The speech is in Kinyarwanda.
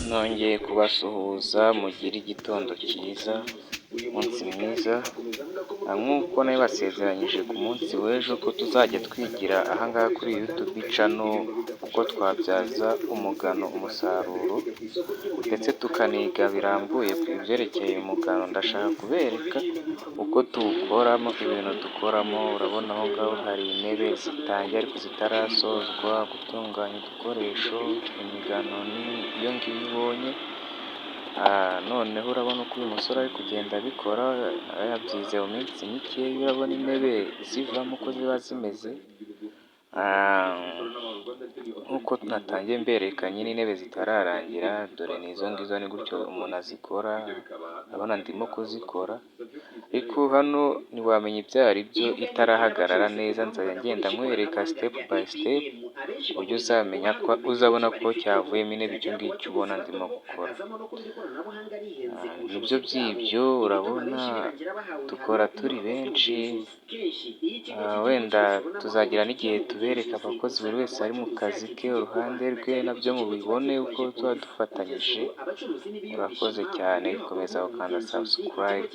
Nongeye kubasuhuza mugire igitondo cyiza, umunsi mwiza, nk'uko nabibasezeranyije ku munsi w'ejo ko tuzajya twigira aha ngaha kuri YouTube channel uko twabyaza umugano umusaruro ndetse tukaniga birambuye ku byerekeye umugano. Ndashaka kubereka uko tuwukoramo, ibintu dukoramo. Urabona aho ngaho hari intebe zitangiye ariko zitarasozwa, gutunganya udukoresho, imigano niyo ngiyo ubonye. Noneho urabona uko uyu musore ari kugenda abikora, yabyize mu minsi mikeya. Urabona intebe zivamo uko ziba zimeze, nk'uko natangiye mbereka nyine intebe zitararangira, dore ni izo ngizo, ni gutyo umuntu azikora. Urabona ndimo kuzikora, ariko hano ntiwamenya ibyo ari byo itarahagarara neza. Nzajya ngenda nkwereka step by step, uburyo uzamenya ko uzabona ko cyavuyemo intebe icyo ngicyo ubona ndimo gukora. Nibyo by'ibyo, urabona dukora turi benshi, wenda tuzagira n'igihe tubereka abakozi buri wese ari mu kazi ke, uruhande rwe, nabyo mubibone uko tuba dufatanyije. Urakoze cyane, komeza gukanda subscribe.